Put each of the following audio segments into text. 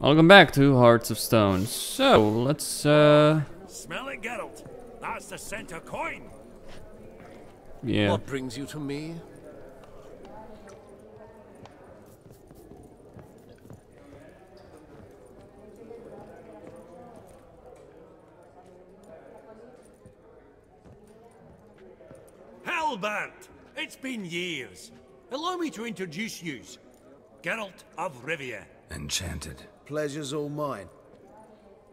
Welcome back to Hearts of Stone. So, let's, Smell it, Geralt. That's the scent of coin. yeah. What brings you to me? Halbert! It's been years. Allow me to introduce yous. Geralt of Rivia. Enchanted. Pleasure's all mine.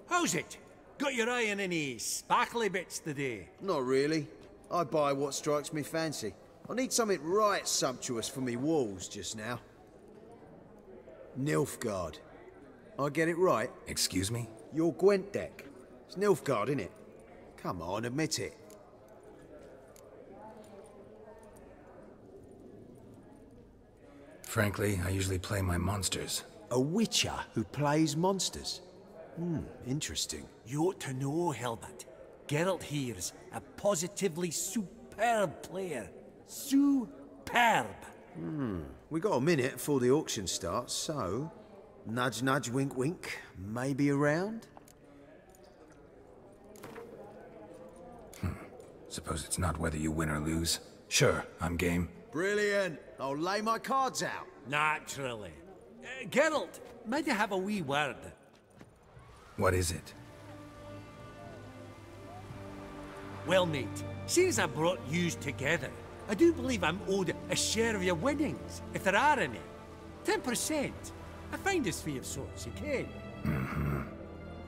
How's it? Got your eye on any sparkly bits today? Not really. I buy what strikes me fancy. I need something right sumptuous for me walls just now. Nilfgaard. I get it right? Excuse me? Your Gwent deck. It's Nilfgaard, innit? Come on, admit it. Frankly, I usually play my monsters. A witcher who plays monsters. Interesting. You ought to know, Halbert. Geralt here's a positively superb player. Superb! We got a minute before the auction starts, so... Nudge, nudge, wink, wink. Maybe around? Suppose it's not whether you win or lose. Sure, I'm game. Brilliant. I'll lay my cards out. Naturally. Geralt, might I have a wee word? What is it? Well, mate, seeing as I brought yous together, I do believe I'm owed a share of your winnings, if there are any. 10%. A finder's fee of sorts, you can.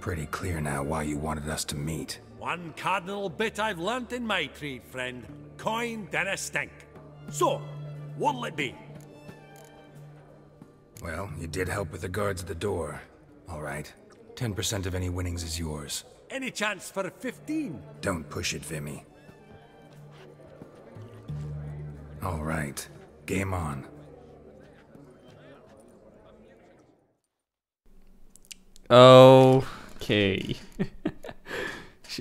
Pretty clear now why you wanted us to meet. One cardinal bit I've learnt in my trade, friend. Coin dinna stink. So, what'll it be? Well, you did help with the guards at the door. All right. 10% of any winnings is yours. Any chance for 15? Don't push it, Vimy. All right. Game on. Okay.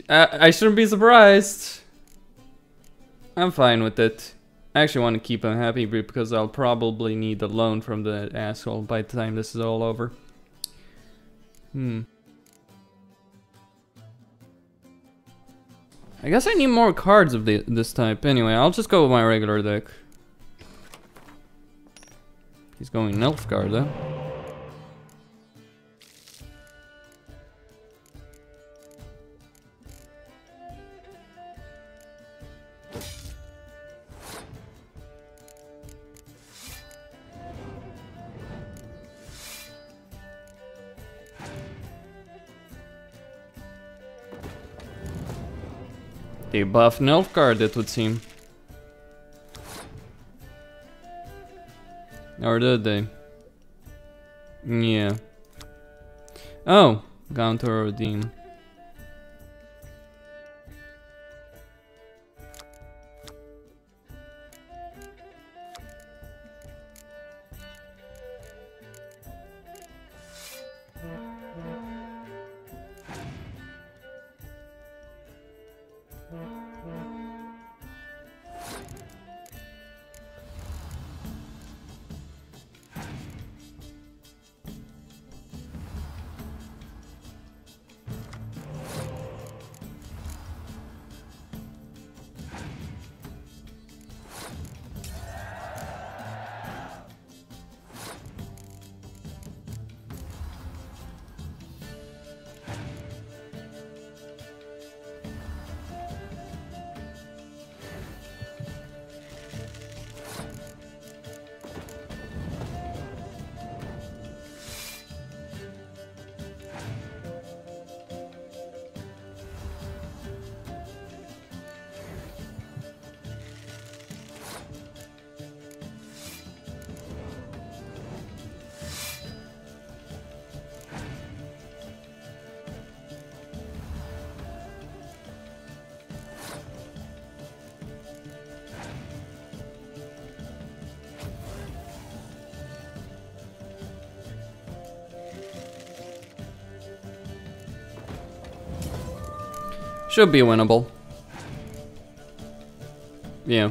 I shouldn't be surprised. I'm fine with it. I actually want to keep him happy because I'll probably need a loan from the asshole by the time this is all over. I guess I need more cards of this type. Anyway, I'll just go with my regular deck. He's going Nilfgaard though. They buffed Nilfgaard, it would seem. Or did they? Yeah. Oh, gone to redeem. Should be winnable. Yeah.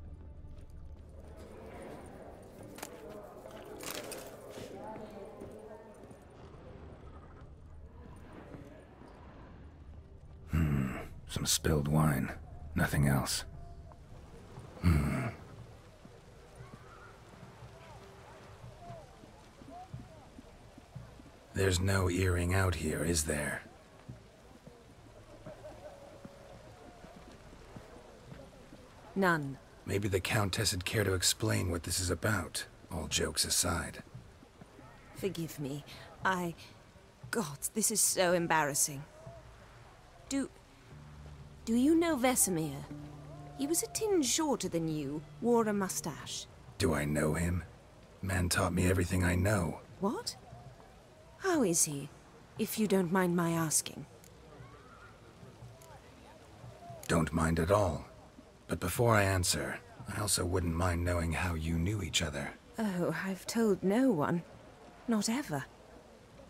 Some spilled wine. Nothing else. There's no earring out here, is there? None. Maybe the Countess would care to explain what this is about, all jokes aside. Forgive me. God, this is so embarrassing. Do you know Vesemir? He was a tinge shorter than you, wore a mustache. Do I know him? Man taught me everything I know. What? How is he, if you don't mind my asking? Don't mind at all. But before I answer, I also wouldn't mind knowing how you knew each other. Oh, I've told no one. Not ever.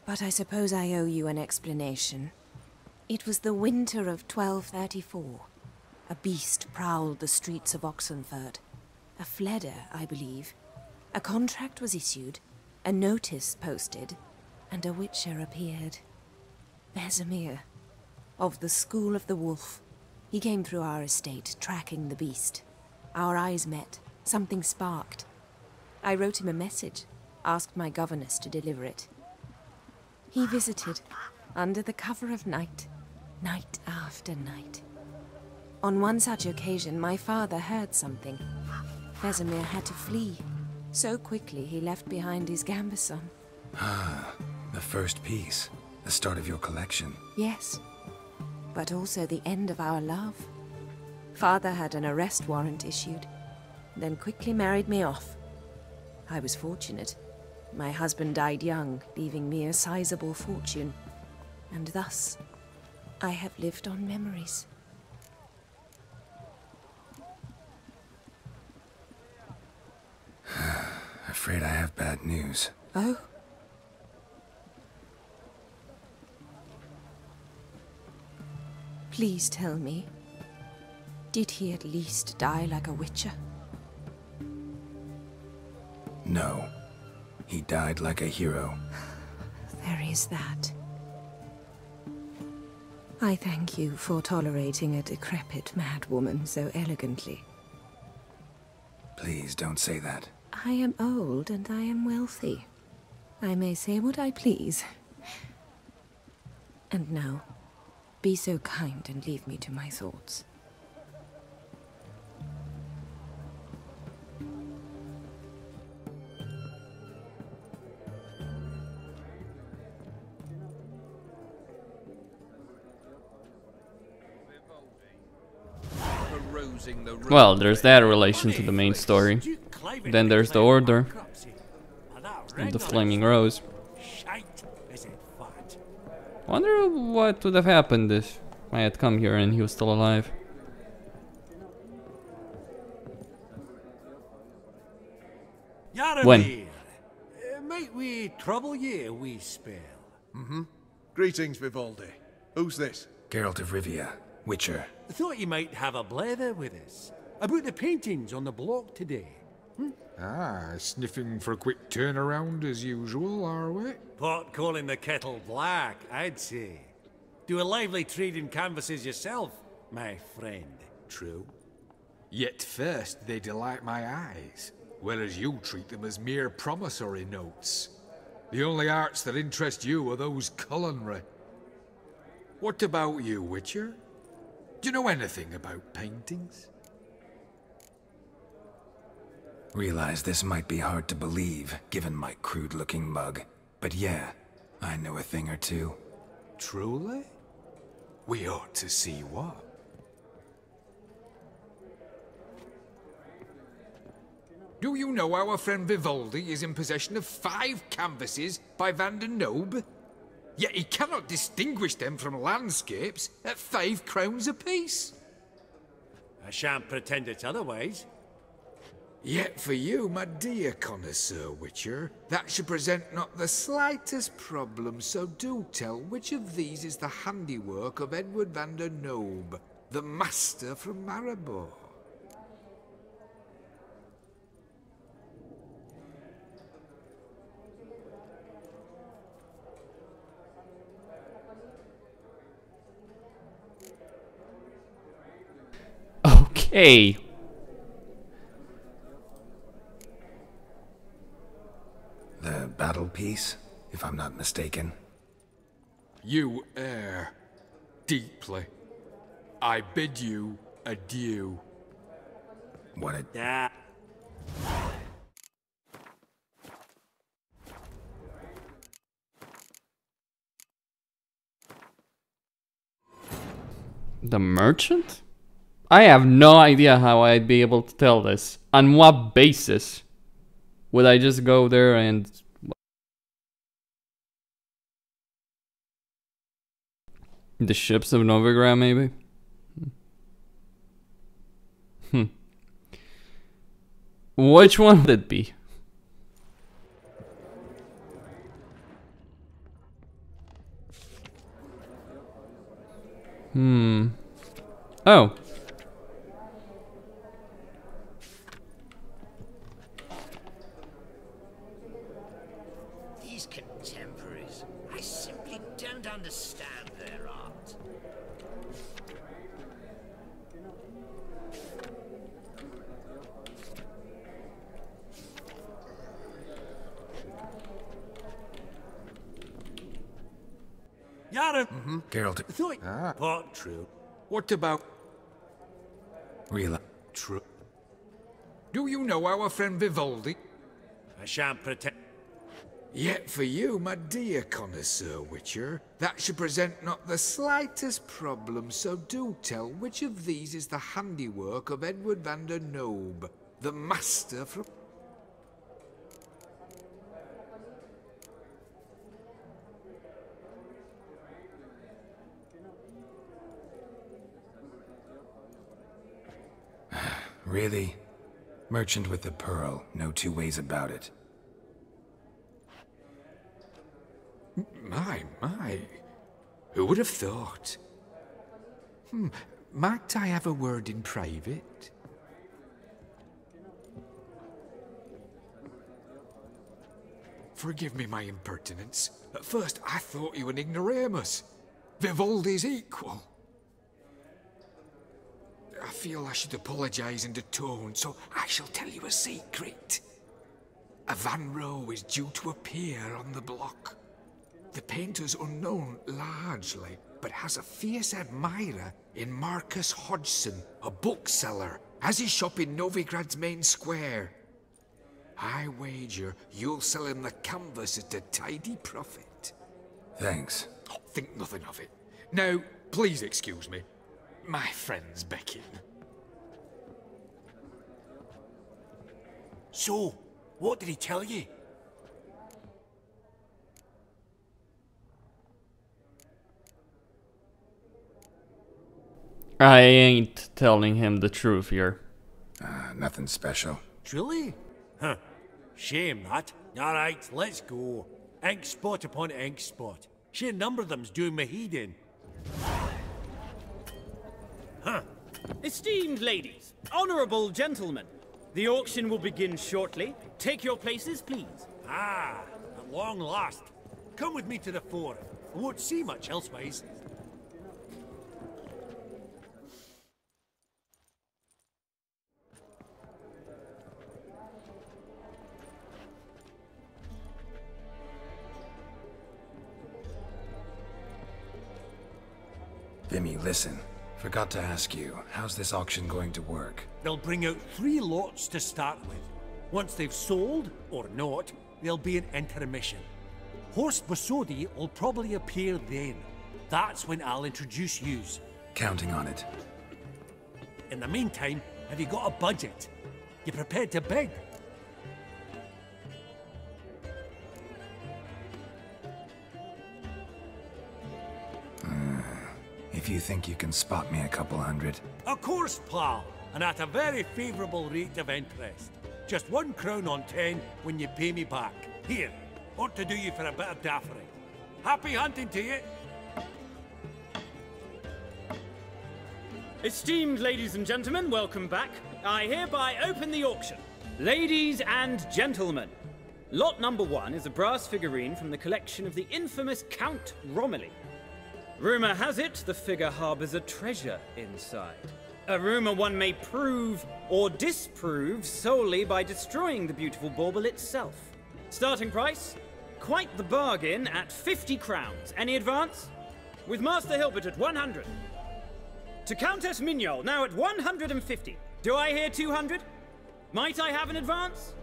But I suppose I owe you an explanation. It was the winter of 1234. A beast prowled the streets of Oxenford. A fledder, I believe. A contract was issued, a notice posted, and a witcher appeared. Vesemir, of the School of the Wolf. He came through our estate, tracking the beast. Our eyes met. Something sparked. I wrote him a message, asked my governess to deliver it. He visited, under the cover of night, night after night. On one such occasion, my father heard something. Vesemir had to flee. So quickly, he left behind his gambeson. Ah, the first piece. The start of your collection. Yes, but also the end of our love. Father had an arrest warrant issued, then quickly married me off. I was fortunate. My husband died young, leaving me a sizable fortune. And thus, I have lived on memories. Afraid I have bad news. Oh? Please tell me, did he at least die like a witcher? No. He died like a hero. There is that. I thank you for tolerating a decrepit madwoman so elegantly. Please don't say that. I am old and I am wealthy. I may say what I please. And now, be so kind and leave me to my thoughts. Well, there's that relation to the main story. Then there's the Order and the Flaming Rose. Wonder what would have happened if I had come here and he was still alive. When? Might we trouble ye a wee spell? Greetings, Vivaldi. Who's this? Geralt of Rivia, Witcher. Thought you might have a blether with us. About the paintings on the block today. Ah, sniffing for a quick turnaround as usual, are we? Pot calling the kettle black, I'd say. Do a lively trade in canvases yourself, my friend. True. Yet first they delight my eyes, whereas you treat them as mere promissory notes. The only arts that interest you are those culinary. What about you, Witcher? Do you know anything about paintings? Realize this might be hard to believe, given my crude-looking mug. But yeah, I know a thing or two. Truly? We ought to see what. Do you know our friend Vivaldi is in possession of 5 canvases by Van der Nobe? Yet he cannot distinguish them from landscapes at 5 crowns apiece. I shan't pretend it's otherwise. Yet for you, my dear connoisseur Witcher, that should present not the slightest problem, so do tell which of these is the handiwork of Edward van der Nobe, the master from Maribor. Okay. The battle piece, if I'm not mistaken. You err deeply. I bid you adieu. What a... Yeah. The merchant? I have no idea how I'd be able to tell this. On what basis? Would I just go there and... The ships of Novigrad, maybe? Which one would it be? Oh. These contemporaries, I simply don't understand their art. Yara, Geralt, Part true. What about real... true? Do you know our friend Vivaldi? I shan't pretend. Yet for you, my dear connoisseur Witcher, that should present not the slightest problem, so do tell which of these is the handiwork of Edward van der Noob, the master from... Really? Merchant with the pearl, no two ways about it. My. Who would have thought? Might I have a word in private? Forgive me my impertinence. At first I thought you an ignoramus. Vivaldi's equal. I feel I should apologize in tone, so I shall tell you a secret. A Van Row is due to appear on the block. The painter's unknown largely, but has a fierce admirer in Marcus Hodgson, a bookseller, has his shop in Novigrad's main square. I wager you'll sell him the canvas at a tidy profit. Thanks. Oh, think nothing of it. Now, please excuse me. My friend's beckon. So, what did he tell you? I ain't telling him the truth here. Nothing special. Truly? Huh. Shame that. Alright, let's go. Ink spot upon ink spot. Sheer number of them's doing me heed in. Huh. Esteemed ladies, honorable gentlemen, the auction will begin shortly. Take your places, please. Ah, at long last. Come with me to the fore. I won't see much elsewise. Vimy, listen. Forgot to ask you, how's this auction going to work? They'll bring out 3 lots to start with. Once they've sold, or not, there'll be an intermission. Horst Bosodi will probably appear then. That's when I'll introduce yous. Counting on it. In the meantime, have you got a budget? You prepared to bid? If you think you can spot me a couple hundred. Of course, pal, and at a very favourable rate of interest. Just 1 crown on 10 when you pay me back. Here, ought to do you for a bit of daffery. Happy hunting to you! Esteemed ladies and gentlemen, welcome back. I hereby open the auction. Ladies and gentlemen, lot number 1 is a brass figurine from the collection of the infamous Count Romilly. Rumor has it the figure harbors a treasure inside. A rumor one may prove or disprove solely by destroying the beautiful bauble itself. Starting price? Quite the bargain at 50 crowns. Any advance? With Master Hilbert at 100. To Countess Mignol, now at 150. Do I hear 200? Might I have an advance?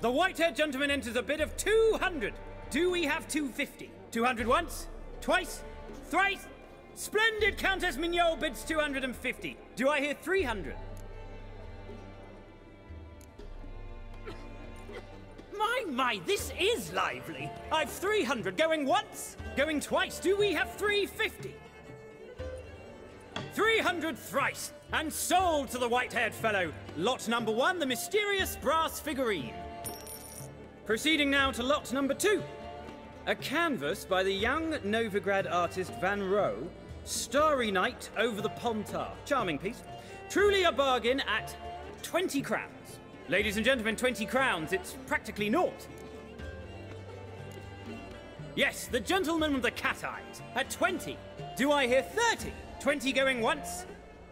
The white-haired gentleman enters a bid of 200. Do we have 250? 200 once? Twice? Thrice? Splendid! Countess Mignol bids 250. Do I hear 300? My, this is lively. I've 300 going once, going twice. Do we have 350? 300 thrice, and sold to the white-haired fellow. Lot number 1, the mysterious brass figurine. Proceeding now to lot number 2. A canvas by the young Novigrad artist Van Rohe, Starry Night over the Pontar. Charming piece. Truly a bargain at 20 crowns. Ladies and gentlemen, 20 crowns, it's practically naught. Yes, the gentleman with the cat eyes, at 20. Do I hear 30? 20 going once,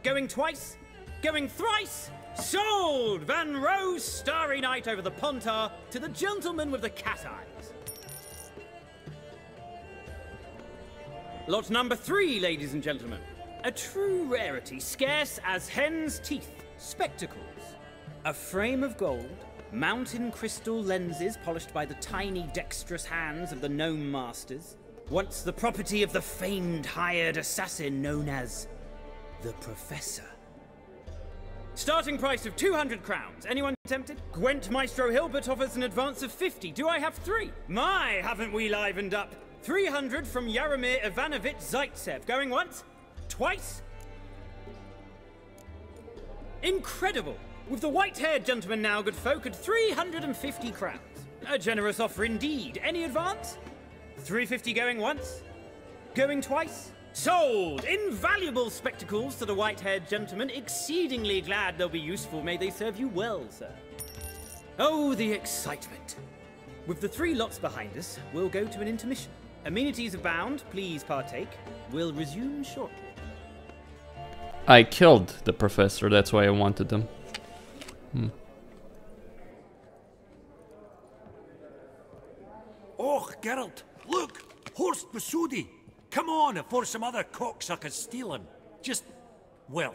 going twice, going thrice? Sold! Van Rohe's Starry Night over the Pontar to the gentleman with the cat eyes. Lot number 3, ladies and gentlemen. A true rarity, scarce as hen's teeth. Spectacles. A frame of gold, mountain crystal lenses polished by the tiny dexterous hands of the gnome masters. Once the property of the famed hired assassin known as the Professor. Starting price of 200 crowns. Anyone tempted? Gwent Maestro Hilbert offers an advance of 50. Do I have 3? My, haven't we livened up? 300 from Yaromir Ivanovich Zaitsev. Going once? Twice? Incredible! With the white-haired gentleman now, good folk, at 350 crowns. A generous offer indeed. Any advance? 350 going once? Going twice? Sold! Invaluable spectacles to the white-haired gentleman. Exceedingly glad they'll be useful. May they serve you well, sir. Oh, the excitement. With the 3 lots behind us, we'll go to an intermission. Amenities abound. Please partake. We'll resume shortly. I killed the professor, that's why I wanted them. Oh, Geralt, look! Horst Besudi! Come on, before some other cocksuckers steal him. Just, well,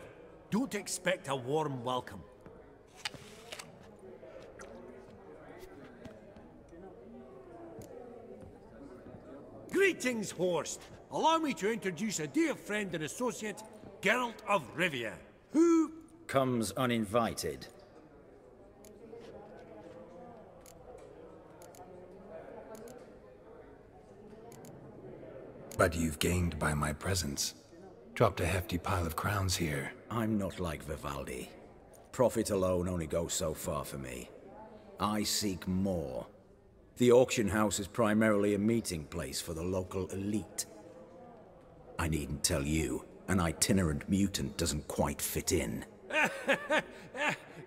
don't expect a warm welcome. Greetings, Horst. Allow me to introduce a dear friend and associate, Geralt of Rivia, who comes uninvited. But you've gained by my presence. Dropped a hefty pile of crowns here. I'm not like Vivaldi. Profit alone only goes so far for me. I seek more. The auction house is primarily a meeting place for the local elite. I needn't tell you, an itinerant mutant doesn't quite fit in.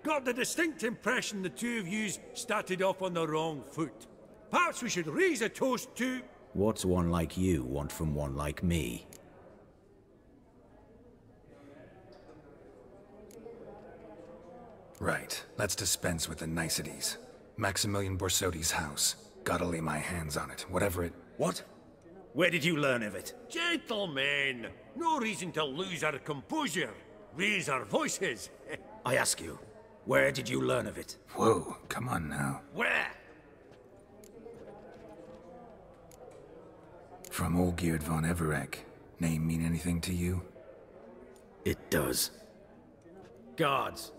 got the distinct impression the two of yous started off on the wrong foot. Perhaps we should raise a toast to... What's one like you want from one like me? Right, let's dispense with the niceties. Maximilian Borsodi's house. Gotta lay my hands on it, whatever it... What? Where did you learn of it? Gentlemen, no reason to lose our composure. Raise our voices. I ask you, where did you learn of it? Whoa, come on now. Where? From Olgierd von Everek. Name mean anything to you? It does. Guards,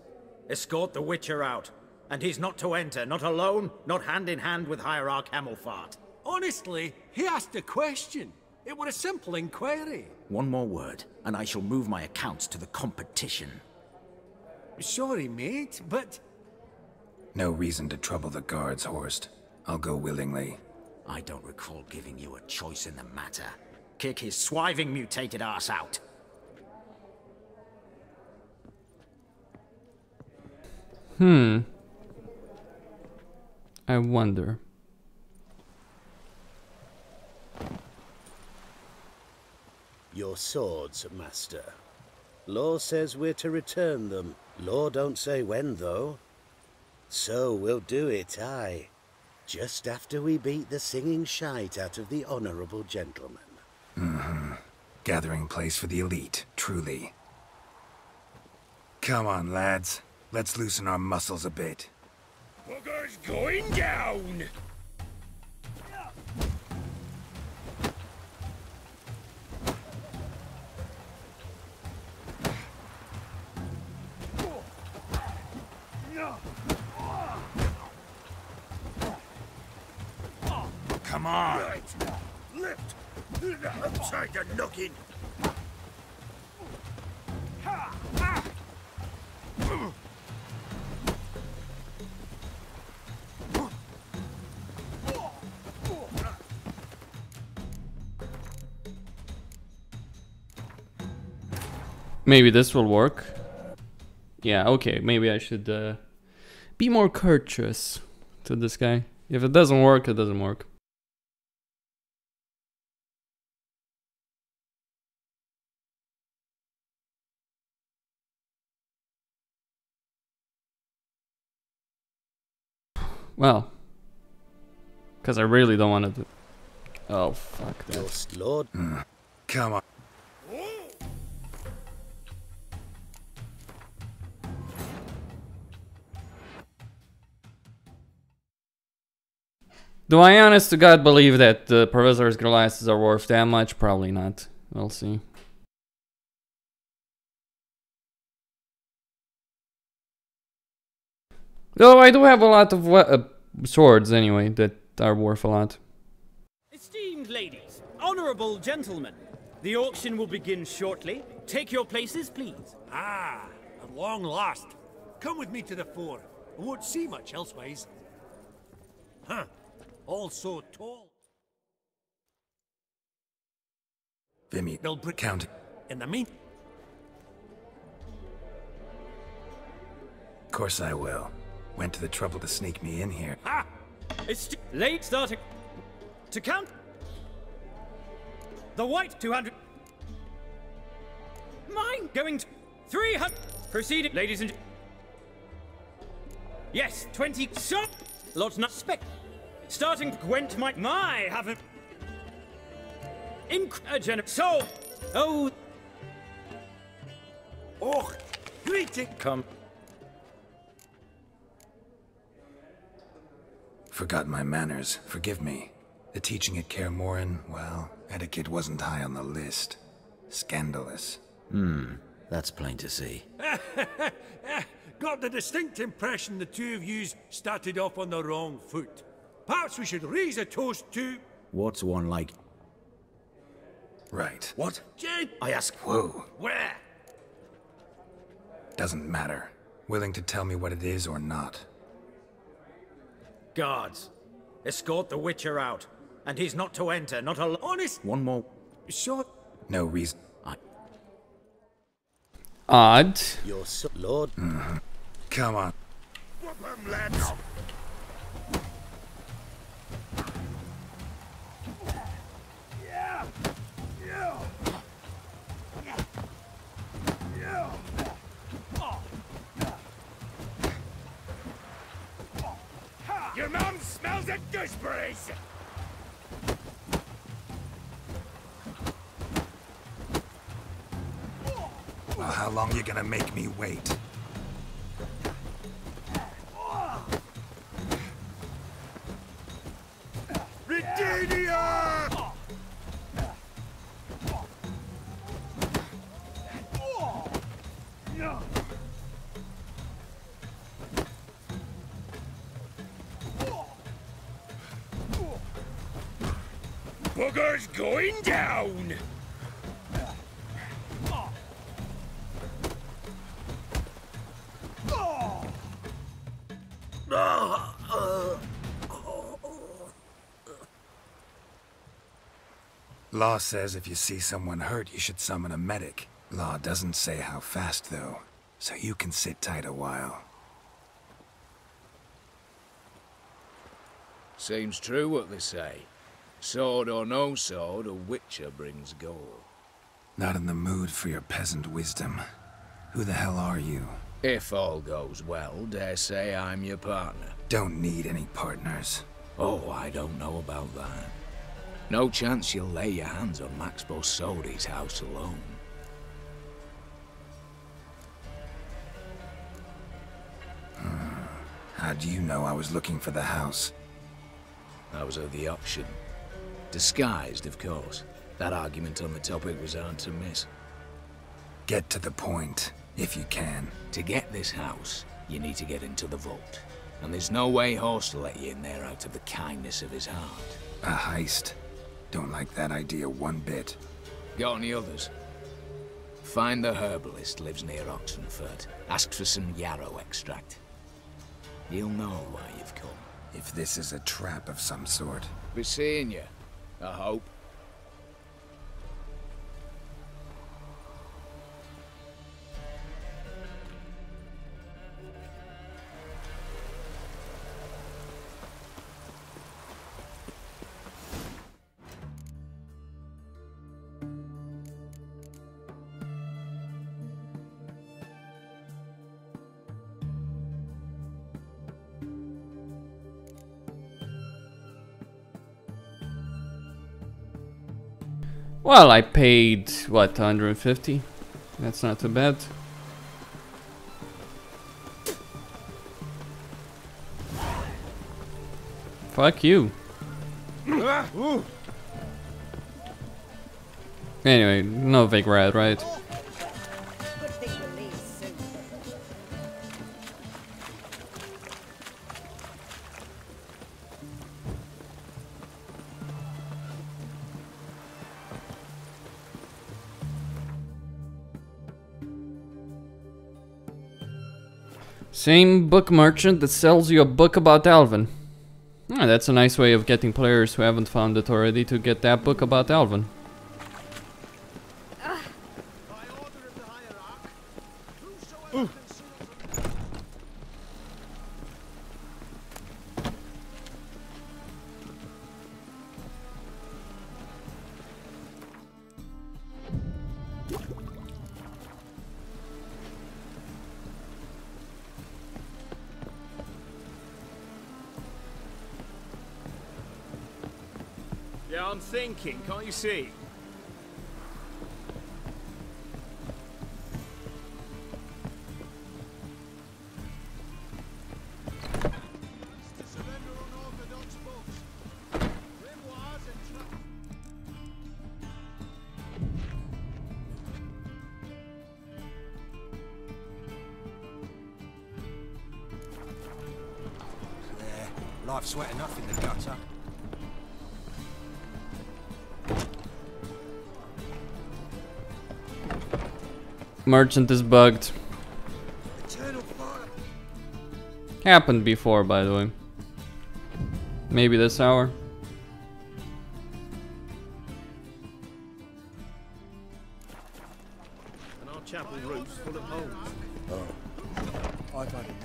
escort the Witcher out. And he's not to enter, not alone, not hand in hand with Hierarch Hamilfart. Honestly, he asked a question. It were a simple inquiry. One more word, and I shall move my accounts to the competition. Sorry, mate, but... No reason to trouble the guards, Horst. I'll go willingly. I don't recall giving you a choice in the matter. Kick his swiving mutated ass out. I wonder. You're your swords, master. Law says we're to return them. Law don't say when, though. So we'll do it, aye. Just after we beat the singing shite out of the honourable gentleman. Mm-hmm. Gathering place for the elite, truly. Come on, lads. Let's loosen our muscles a bit. Bugger's going down! Come on! Right. Lift! Upside the noggin! Maybe this will work. Yeah, okay, maybe I should be more courteous to this guy. If it doesn't work, it doesn't work. Well, because I really don't want to. Oh fuck that! Just Lord. Come on. Do I honest to God believe that the Professor's glasses are worth that much? Probably not. We'll see. Though I do have a lot of swords anyway that are worth a lot. Esteemed ladies, honorable gentlemen, the auction will begin shortly. Take your places, please. Ah, at long last. Come with me to the fore. I won't see much elsewise. Huh. All so tall. Vimy, They'll bring count. in the mean. Of course I will. Went to the trouble to sneak me in here. Ha! It's late starting to count. The white 200. Mine going to 300. Proceeding, ladies and. Yes, 20. So, lots not spec. Starting Gwent my haven't. So, oh. Oh, greeting. Come. Forgot my manners. Forgive me. The teaching at Kaer Morhen, well, etiquette wasn't high on the list. Scandalous. That's plain to see. Got the distinct impression the two of yous started off on the wrong foot. Perhaps we should raise a toast to... What's one like? Right. What? Jane! I ask. Whoa. Where? Doesn't matter. Willing to tell me what it is or not. Guards, escort the Witcher out. And he's not to enter, not alone. Honest? One more. Short? No reason. Odd. Your Lord. Come on. Whoop 'em, lads! Your mom smells of gooseberries! Well, how long you gonna make me wait? Redeemia! Booger's going down! Law says if you see someone hurt, you should summon a medic. Law doesn't say how fast, though, so you can sit tight a while. Seems true what they say. Sword or no sword, a Witcher brings gold. Not in the mood for your peasant wisdom. Who the hell are you? If all goes well, dare say I'm your partner. Don't need any partners. Oh, I don't know about that. No chance you'll lay your hands on Max Bosodi's house alone. How do you know I was looking for the house? I was at the auction. Disguised, of course. That argument on the topic was hard to miss. Get to the point, if you can. To get this house, you need to get into the vault. And there's no way Horst will let you in there out of the kindness of his heart. A heist. Don't like that idea one bit. Got any others? Find the herbalist lives near Oxenford. Ask for some yarrow extract. He'll know why you've come. If this is a trap of some sort. Be seeing you, I hope. Well, I paid, what, 150? That's not too bad. Fuck you. Anyway, no big rat, right? Same book merchant that sells you a book about Alvin. Ah, that's a nice way of getting players who haven't found it already to get that book about Alvin. Yeah, I'm thinking, can't you see? Life's wet enough in the gutter. Merchant is bugged. Happened before, by the way. Maybe this hour. And our chapel roof's full of holes. Oh, I've had enough.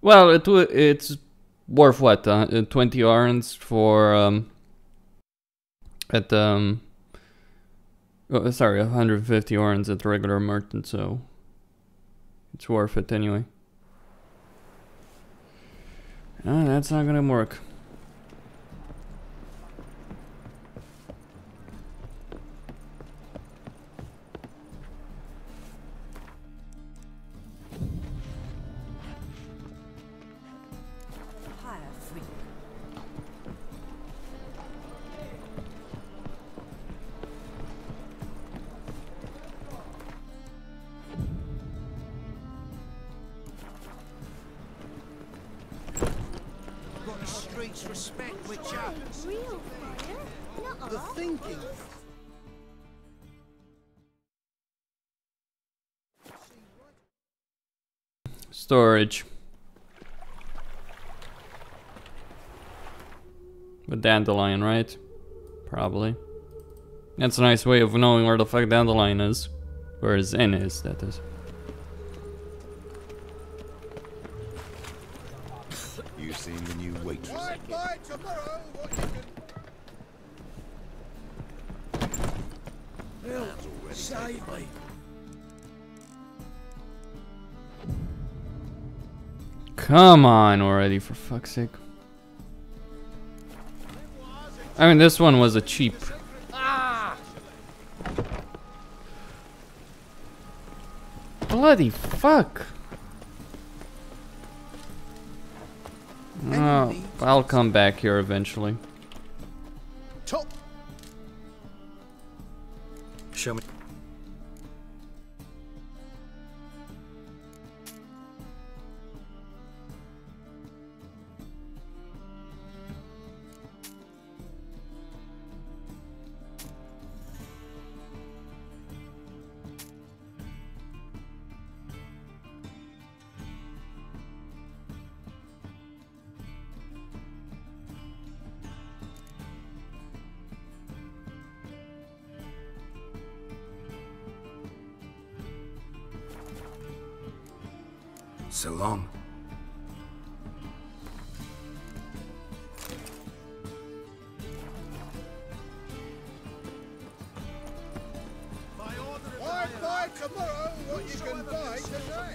Well, it's worth what? 20 orange for sorry, 150 orange at the regular merchant, so it's worth it anyway. That's not gonna work. Respect which are Real fire, not the all. thinking. Storage. With dandelion, right? Probably. That's a nice way of knowing where the fuck Dandelion is. Where his inn is, that is. You seen the new waitress? Bye tomorrow. What you can... Help! Save me! Come on already, for fuck's sake. I mean, this one was a cheap. Bloody fuck. Oh, I'll come back here eventually. Top. Show me. So long. Buy tomorrow what you can buy today.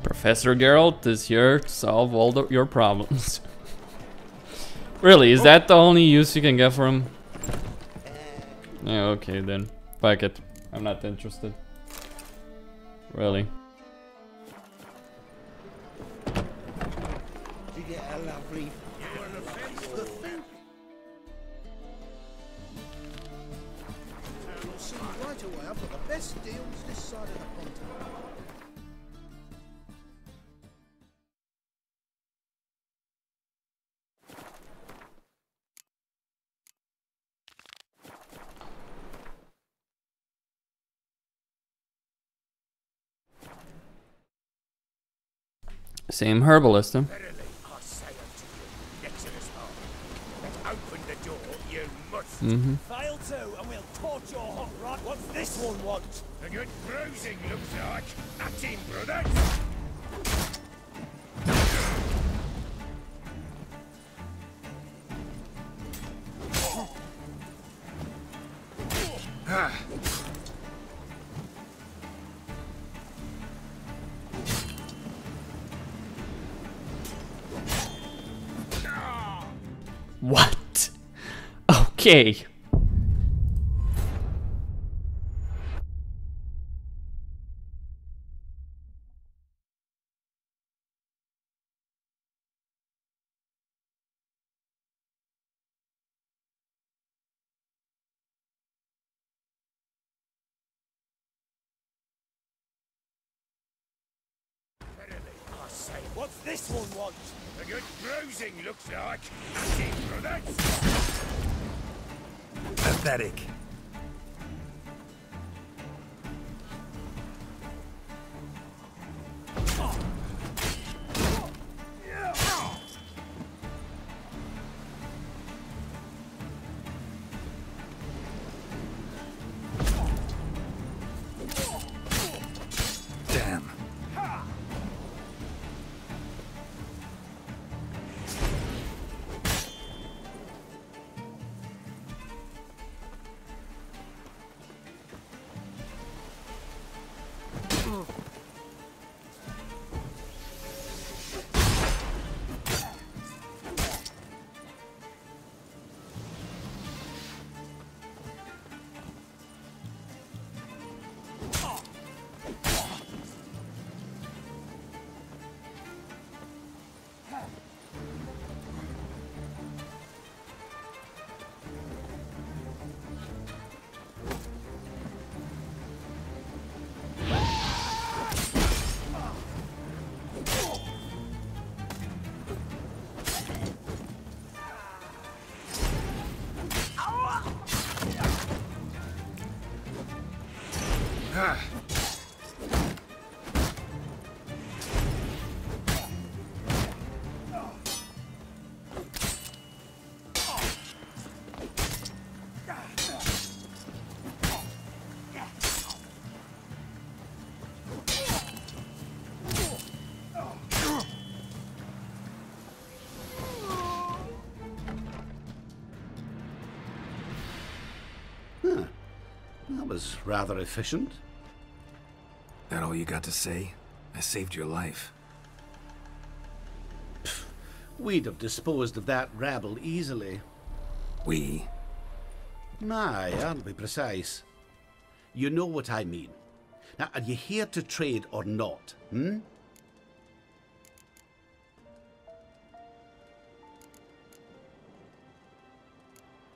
Professor Geralt is here to solve all your problems. Really, is that the only use you can get for him? Yeah, okay then. Fuck it. I'm not interested. Really. You get a lovely... You'll see right away I've got the best deals this side of the pond. Same herbalist, huh? Verily, I say unto you, Exodus Hall, open the door, you must. Fail to, and we'll torch your hot rod. What's this one want? A good bruising looks like. At him, brothers. What? Okay. What's this one want? A good bruising looks like. At him, brothers. Pathetic. Damn. was rather efficient. That all you got to say? I saved your life. We'd have disposed of that rabble easily. We? Aye, aren't we precise? You know what I mean. Now, are you here to trade or not, hmm?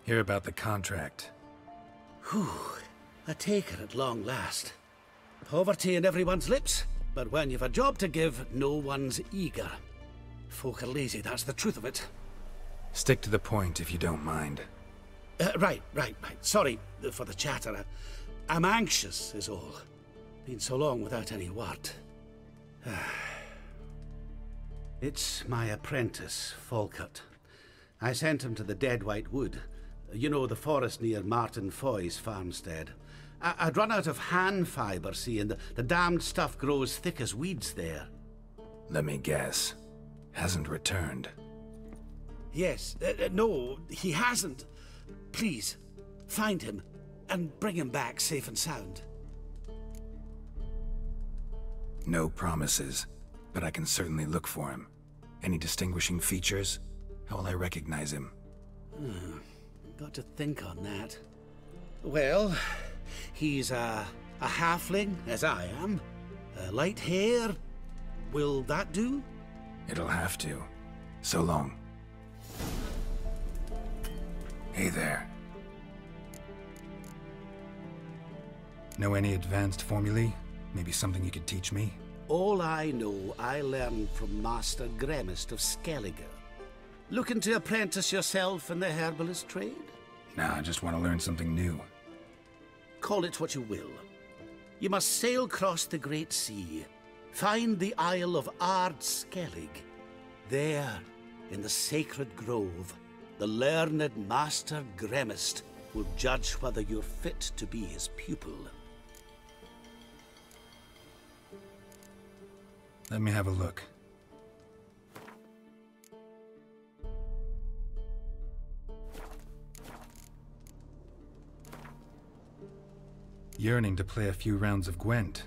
Hear about the contract. Whew, a taker at long last. Poverty in everyone's lips, but when you've a job to give, no one's eager. Folk are lazy, that's the truth of it. Stick to the point if you don't mind. Right. Sorry for the chatter. I'm anxious, is all. Been so long without any word. It's my apprentice, Falkert. I sent him to the Dead White Wood. You know, the forest near Martin Foy's farmstead. I'd run out of hand fibre, see, and the damned stuff grows thick as weeds there. Let me guess. Hasn't returned. Yes. No, he hasn't. Please, find him and bring him back safe and sound. No promises, but I can certainly look for him. Any distinguishing features? How will I recognize him? Got to think on that. Well, he's a halfling, as I am. Light hair. Will that do? It'll have to. So long. Hey there. Know any advanced formulae? Maybe something you could teach me? All I know, I learned from Master Gremist of Skellige. Looking to apprentice yourself in the herbalist trade? Nah, I just want to learn something new. Call it what you will. You must sail across the Great Sea. Find the Isle of Ard Skellige. There, in the sacred grove, the learned Master Gremist will judge whether you're fit to be his pupil. Let me have a look. Yearning to play a few rounds of Gwent.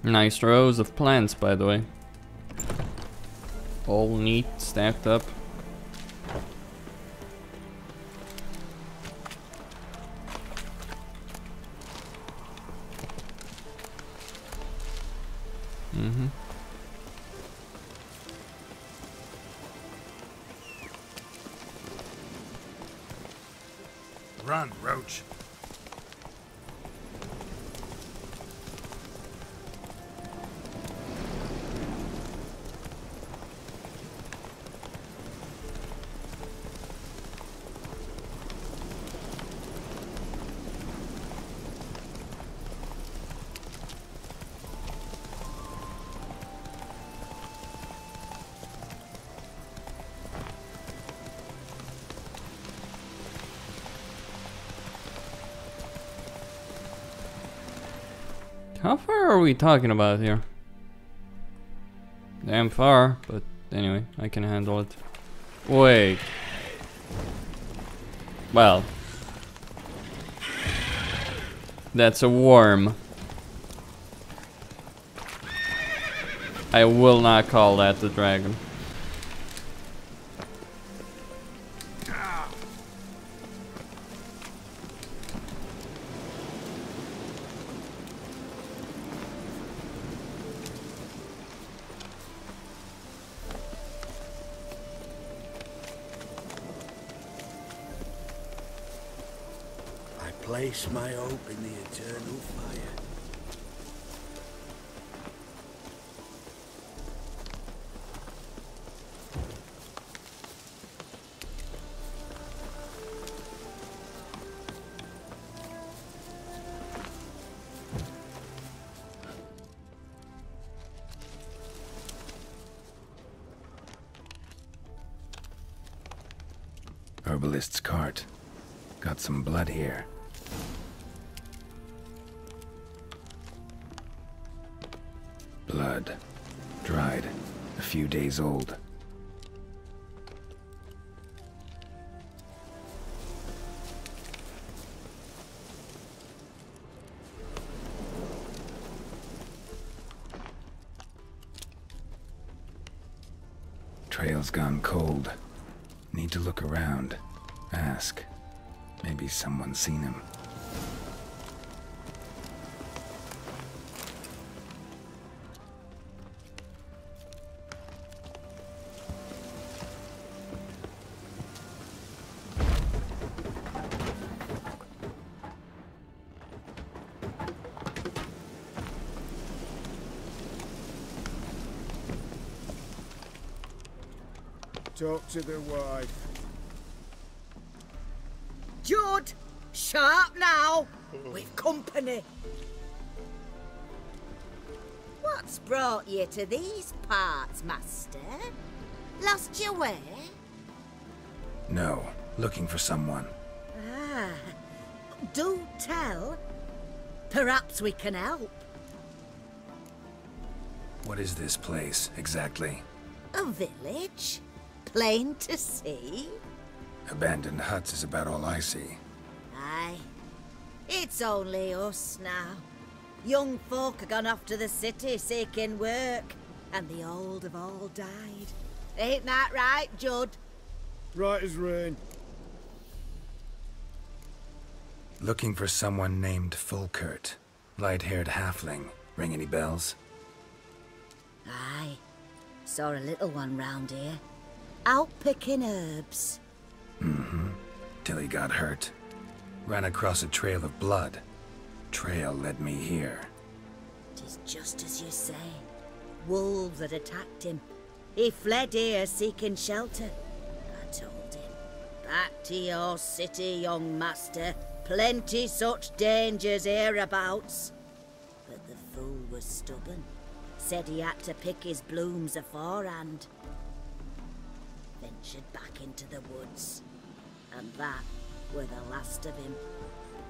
Nice rows of plants, by the way. All neat, stacked up. Mm-hmm. Run, Roach. How far are we talking about here? Damn far, but anyway, I can handle it. Wait. Well. That's a worm. I will not call that the dragon. Place my hope in the eternal fire. Herbalist's cart. Got some blood here. Blood. Dried. A few days old. Trail's gone cold. Need to look around. Ask. Maybe someone's seen him. Talk to the wife. Jude! Sharp now! We've company. What's brought you to these parts, master? Lost your way? No. Looking for someone. Ah. Do tell. Perhaps we can help. What is this place, exactly? A village? Plain to see? Abandoned huts is about all I see. Aye. It's only us now. Young folk have gone off to the city seeking work, and the old have all died. Ain't that right, Judd? Right as rain. Looking for someone named Fulkert. Light-haired halfling. Ring any bells? Aye. Saw a little one round here. Out picking herbs. Mm-hmm. Till he got hurt. Ran across a trail of blood. Trail led me here. 'Tis just as you say. Wolves had attacked him. He fled here seeking shelter. I told him. Back to your city, young master. Plenty such dangers hereabouts. But the fool was stubborn. Said he had to pick his blooms aforehand. Ventured back into the woods. And that were the last of him.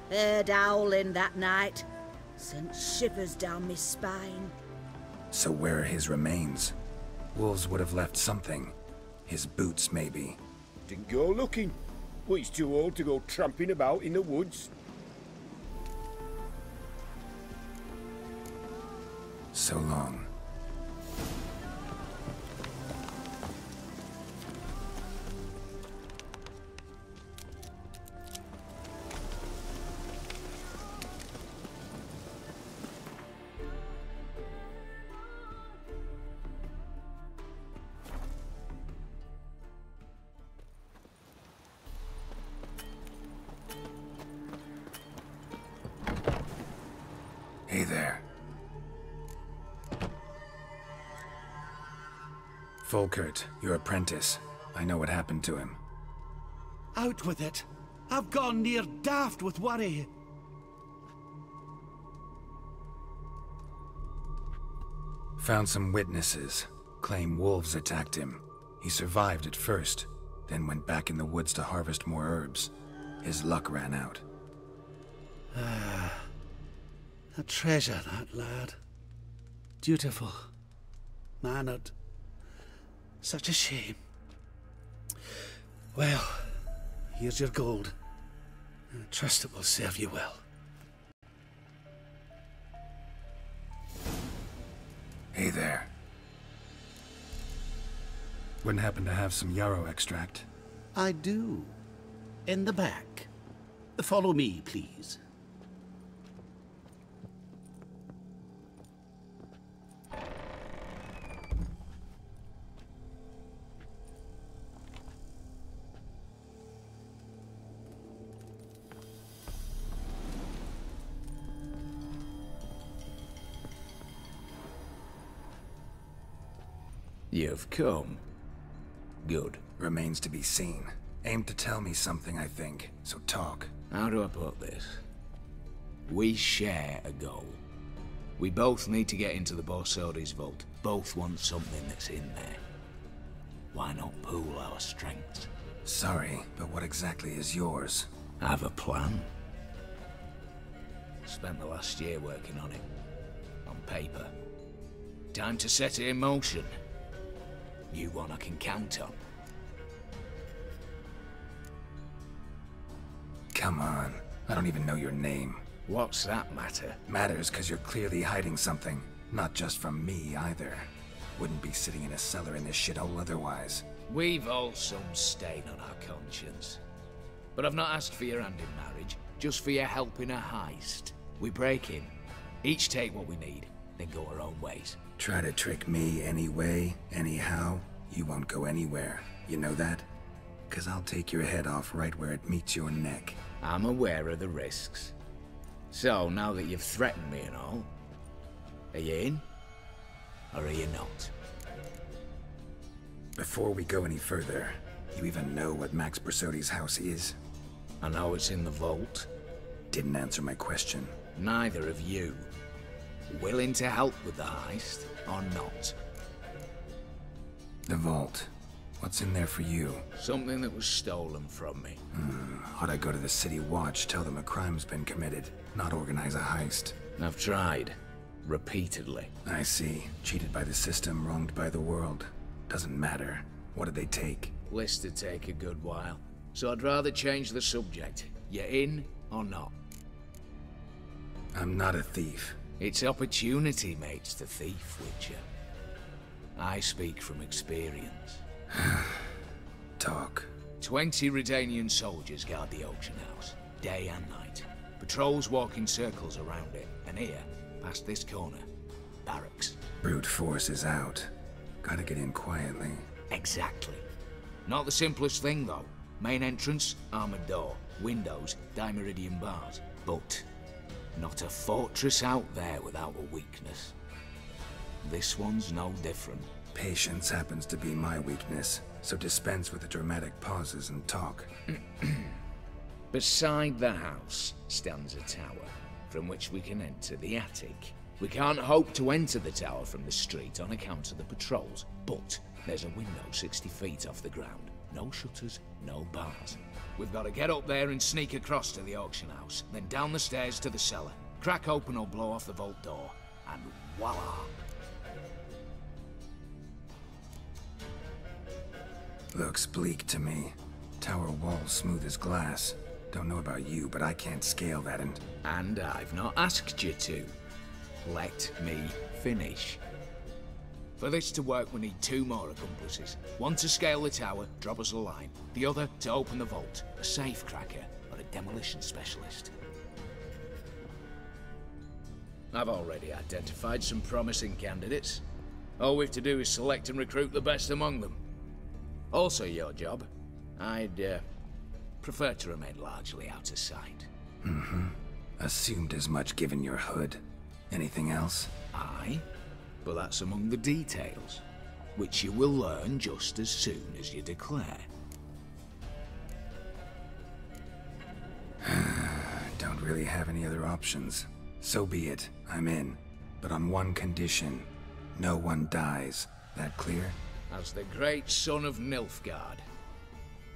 Heard howling that night. Sent shivers down my spine. So where are his remains? Wolves would have left something. His boots, maybe. Didn't go looking. Well, he's too old to go tramping about in the woods. So long. there. Volkert, your apprentice. I know what happened to him. Out with it. I've gone near daft with worry. Found some witnesses. Claim wolves attacked him. He survived at first, then went back in the woods to harvest more herbs. His luck ran out. A treasure, that lad. Dutiful. Mannered. Such a shame. Well, here's your gold. I trust it will serve you well. Hey there. Wouldn't happen to have some yarrow extract? I do. In the back. Follow me, please. You've come. Good. Remains to be seen. Aim to tell me something, I think. So talk. How do I put this? We share a goal. We both need to get into the Borsodi's vault. Both want something that's in there. Why not pool our strengths? Sorry, but what exactly is yours? I have a plan. Spent the last year working on it. On paper. Time to set it in motion. You one I can count on. Come on. I don't even know your name. What's that matter? Matters because you're clearly hiding something. Not just from me, either. Wouldn't be sitting in a cellar in this shithole otherwise. We've all some stain on our conscience. But I've not asked for your hand in marriage, just for your help in a heist. We break in, each take what we need, then go our own ways. Try to trick me anyway, anyhow, you won't go anywhere. You know that? 'Cause I'll take your head off right where it meets your neck. I'm aware of the risks. So, now that you've threatened me and all, are you in? Or are you not? Before we go any further, you even know what Max Borsodi's house is? I know it's in the vault. Didn't answer my question. Neither of you. Willing to help with the heist, or not? The vault. What's in there for you? Something that was stolen from me. Ought I go to the City Watch, tell them a crime's been committed, not organize a heist? I've tried. Repeatedly. I see. Cheated by the system, wronged by the world. Doesn't matter. What did they take? List to take a good while. So I'd rather change the subject. You in or not? I'm not a thief. It's opportunity makes the thief, Witcher. I speak from experience. Talk. 20 Redanian soldiers guard the auction house, day and night. Patrols walk in circles around it, and here, past this corner, barracks. Brute force is out. Gotta get in quietly. Exactly. Not the simplest thing, though. Main entrance, armored door. Windows, dimeridian bars. But not a fortress out there without a weakness. This one's no different. Patience happens to be my weakness, so dispense with the dramatic pauses and talk. Beside the house stands a tower, from which we can enter the attic. We can't hope to enter the tower from the street on account of the patrols, but there's a window 60 feet off the ground. No shutters, no bars. We've got to get up there and sneak across to the auction house, then down the stairs to the cellar, crack open or blow off the vault door, and voila! Looks bleak to me. Tower walls smooth as glass. Don't know about you, but I can't scale that and... And I've not asked you to. Let me finish. For this to work, we need 2 more accomplices. One to scale the tower, drop us a line. The other to open the vault, a safe cracker or a demolition specialist. I've already identified some promising candidates. All we have to do is select and recruit the best among them. Also your job. I'd prefer to remain largely out of sight. Assumed as much given your hood. Anything else? Aye, but that's among the details, which you will learn just as soon as you declare. Don't really have any other options. So be it. I'm in. But on one condition. No one dies. That clear? As the great son of Nilfgaard.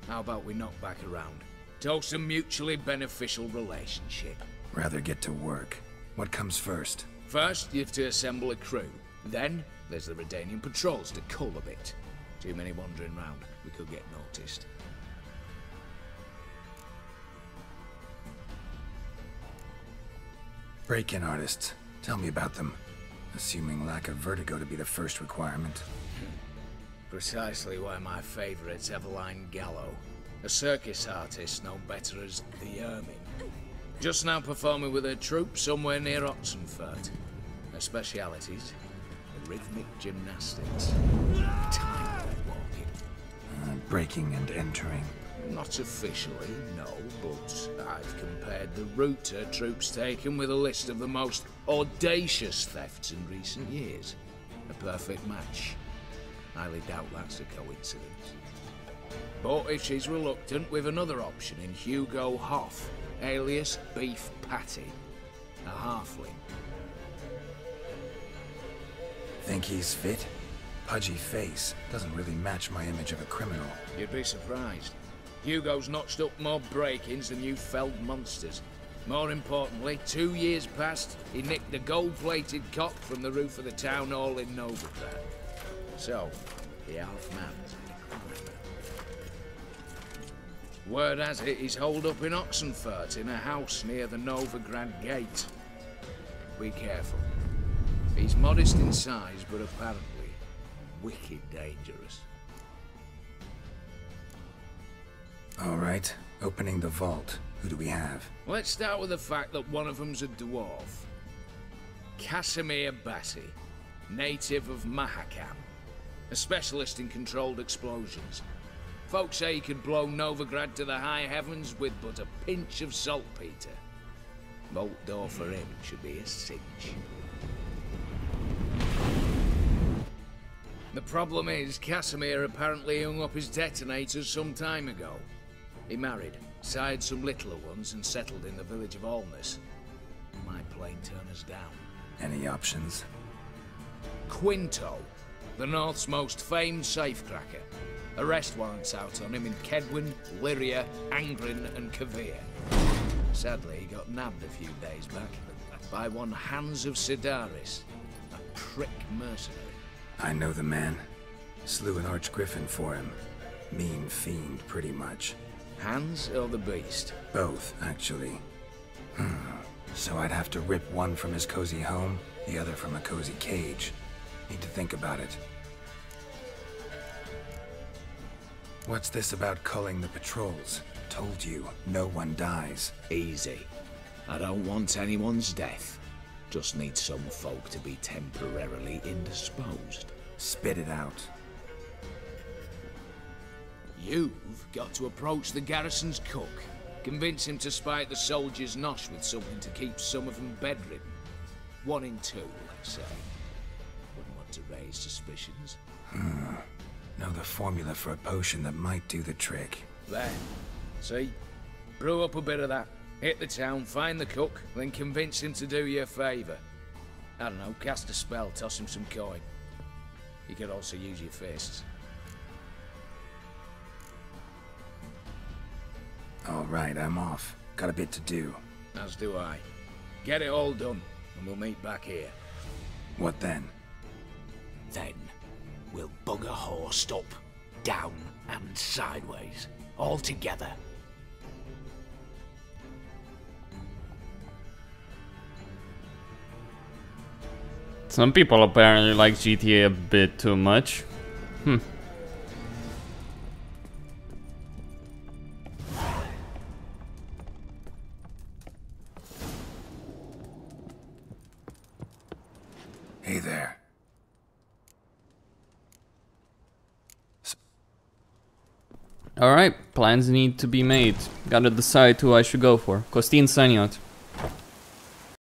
How about we knock back around? Toast a mutually beneficial relationship. Rather get to work. What comes first? First, you have to assemble a crew. Then, there's the Redanian patrols to cull a bit. Too many wandering round. We could get noticed. Break-in artists. Tell me about them. Assuming lack of vertigo to be the first requirement. Precisely why my favourite's Eveline Gallo. A circus artist known better as the Ermine. Just now performing with her troupe somewhere near Oxenfurt. Her specialities? Rhythmic gymnastics. Time walking. Breaking and entering. Not officially, no, but I've compared the route her troops taken with a list of the most audacious thefts in recent years. A perfect match. Highly doubt that's a coincidence. But if she's reluctant, we've another option in Hugo Hoff, alias Beef Patty. A halfling. Think he's fit? Pudgy face. Doesn't really match my image of a criminal. You'd be surprised. Hugo's notched up more break-ins than you felled monsters. More importantly, 2 years past, he nicked a gold-plated cock from the roof of the town hall in Novigrad. So, the half-man's a crime. Word has it he's holed up in Oxenfurt in a house near the Novigrad gate. Be careful. He's modest in size, but apparently wicked dangerous. All right, opening the vault. Who do we have? Let's start with the fact that one of them's a dwarf. Casimir Bassi, native of Mahakam. A specialist in controlled explosions. Folks say he could blow Novigrad to the high heavens with but a pinch of saltpeter. Vault door for him should be a cinch. The problem is, Casimir apparently hung up his detonators some time ago. He married, sired some littler ones, and settled in the village of Alness. Might plain turn us down. Any options? Quinto, the North's most famed safecracker. Arrest warrants out on him in Kedwin, Lyria, Angrin, and Kavir. Sadly, he got nabbed a few days back by one Hans of Sidaris, a prick mercenary. I know the man. Slew an archgriffin for him. Mean fiend, pretty much. Hans or the beast? Both, actually. So I'd have to rip one from his cozy home, the other from a cozy cage. Need to think about it. What's this about culling the patrols? Told you, no one dies. Easy. I don't want anyone's death. Just need some folk to be temporarily indisposed. Spit it out. You've got to approach the garrison's cook. Convince him to spike the soldiers' nosh with something to keep some of them bedridden. 1 in 2, let's say. Wouldn't want to raise suspicions. Know the formula for a potion that might do the trick. There. See? Brew up a bit of that. Hit the town, find the cook, then convince him to do you a favour. I don't know, cast a spell, toss him some coin. You could also use your fists. All right, I'm off. Got a bit to do. As do I. Get it all done, and we'll meet back here. What then? Then, we'll bugger horsed up, down, and sideways. All together. Some people apparently like GTA a bit too much. Hey there. Alright, plans need to be made. Gotta decide who I should go for. Costin Saniot.